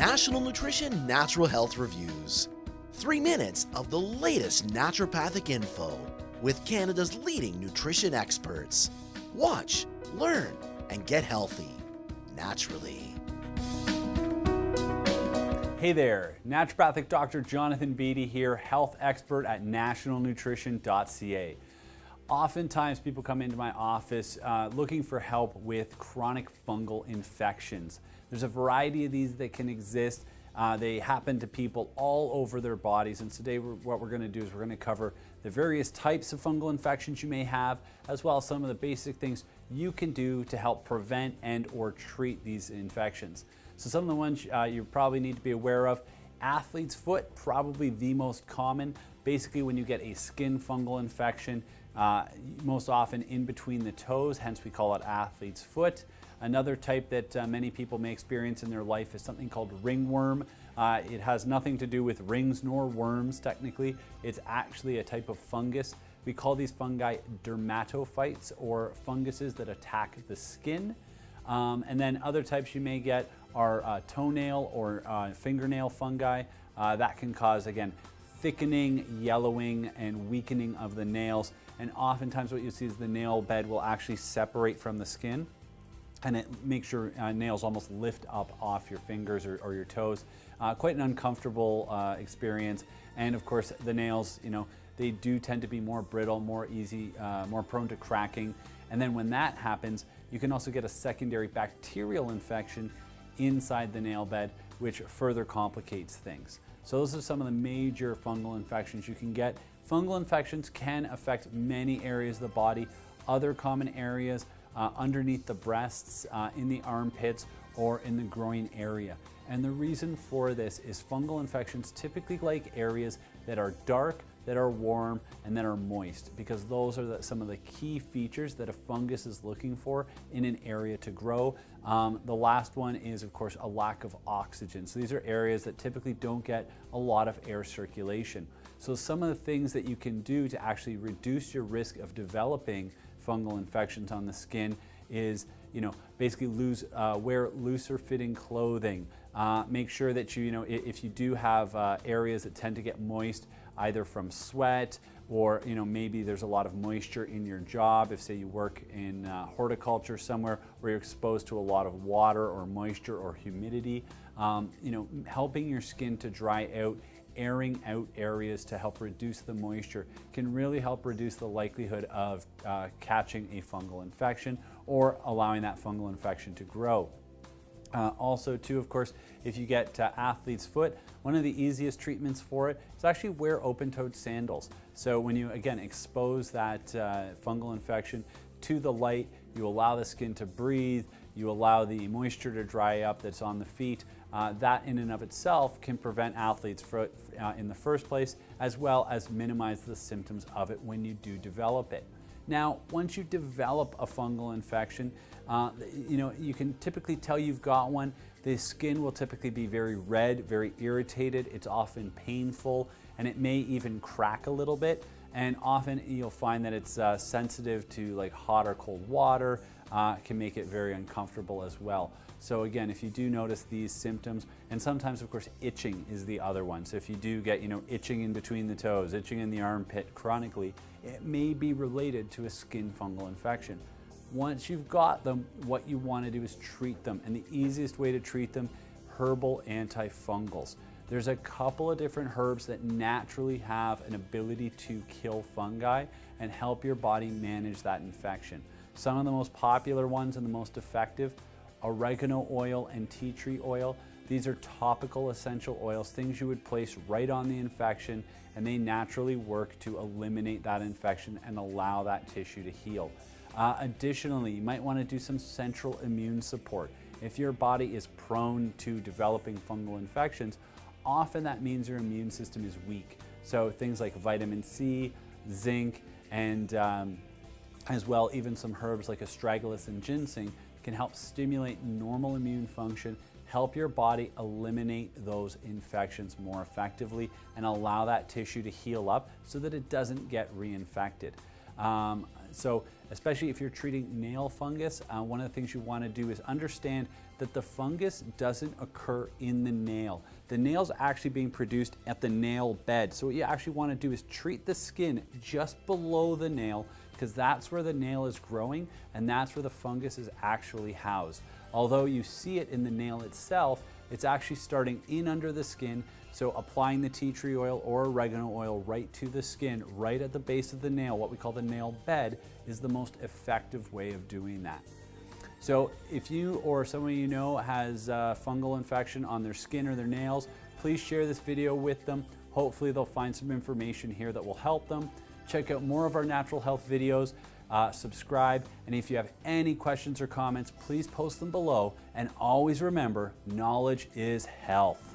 National Nutrition Natural Health Reviews. 3 minutes of the latest naturopathic info with Canada's leading nutrition experts. Watch, learn, and get healthy naturally. Hey there, Naturopathic Doctor Jonathan Beatty here, health expert at Nationalnutrition.ca. Oftentimes people come into my office looking for help with chronic fungal infections. There's a variety of these that can exist. They happen to people all over their bodies, and today what we're going to do is we're going to cover the various types of fungal infections you may have, as well as some of the basic things you can do to help prevent and or treat these infections. So some of the ones you probably need to be aware of: athlete's foot, probably the most common. Basically, when you get a skin fungal infection, most often in between the toes, hence we call it athlete's foot. Another type that many people may experience in their life is something called ringworm. It has nothing to do with rings nor worms, technically. It's actually a type of fungus. We call these fungi dermatophytes, or funguses that attack the skin. And then other types you may get are toenail or fingernail fungi. That can cause, again, thickening, yellowing, and weakening of the nails. And oftentimes what you see is the nail bed will actually separate from the skin, and it makes your nails almost lift up off your fingers or your toes. Quite an uncomfortable experience. And of course, the nails, they do tend to be more brittle, more easy, more prone to cracking. And then when that happens, you can also get a secondary bacterial infection inside the nail bed, which further complicates things. So those are some of the major fungal infections you can get. Fungal infections can affect many areas of the body. Other common areas underneath the breasts, in the armpits, or in the groin area. And the reason for this is fungal infections typically like areas that are dark, that are warm, and that are moist, because those are some of the key features that a fungus is looking for in an area to grow. The last one is, of course, a lack of oxygen. So these are areas that typically don't get a lot of air circulation. So some of the things that you can do to actually reduce your risk of developing fungal infections on the skin is, basically wear looser fitting clothing. Make sure that if you do have areas that tend to get moist, either from sweat or maybe there's a lot of moisture in your job. If, say, you work in horticulture somewhere where you're exposed to a lot of water or moisture or humidity, helping your skin to dry out, airing out areas to help reduce the moisture can really help reduce the likelihood of catching a fungal infection or allowing that fungal infection to grow. Also, too, of course, if you get athlete's foot, one of the easiest treatments for it is actually wear open-toed sandals. So when you, again, expose that fungal infection to the light, you allow the skin to breathe, you allow the moisture to dry up that's on the feet. That in and of itself can prevent athlete's foot in the first place, as well as minimize the symptoms of it when you do develop it. Now, once you develop a fungal infection, you can typically tell you've got one. The skin will typically be very red, very irritated. It's often painful, and it may even crack a little bit. And often you'll find that it's sensitive to like hot or cold water, can make it very uncomfortable as well. So again, if you do notice these symptoms, and sometimes of course itching is the other one. So if you do get itching in between the toes, itching in the armpit chronically, it may be related to a skin fungal infection. Once you've got them, what you want to do is treat them, and the easiest way to treat them, herbal antifungals. There's a couple of different herbs that naturally have an ability to kill fungi and help your body manage that infection. Some of the most popular ones and the most effective: oregano oil and tea tree oil. These are topical essential oils, things you would place right on the infection, and they naturally work to eliminate that infection and allow that tissue to heal. Additionally, you might want to do some central immune support. If your body is prone to developing fungal infections, often that means your immune system is weak. So things like vitamin C, zinc, and as well, even some herbs like Astragalus and Ginseng can help stimulate normal immune function, help your body eliminate those infections more effectively, and allow that tissue to heal up so that it doesn't get reinfected. So especially if you're treating nail fungus, one of the things you want to do is understand that the fungus doesn't occur in the nail. The nail's actually being produced at the nail bed. So what you actually want to do is treat the skin just below the nail, because that's where the nail is growing and that's where the fungus is actually housed. Although you see it in the nail itself, it's actually starting in under the skin. So applying the tea tree oil or oregano oil right to the skin, right at the base of the nail, what we call the nail bed, is the most effective way of doing that. So if you or someone you know has a fungal infection on their skin or their nails, please share this video with them. Hopefully they'll find some information here that will help them. Check out more of our natural health videos, subscribe, and if you have any questions or comments, please post them below. And always remember, knowledge is health.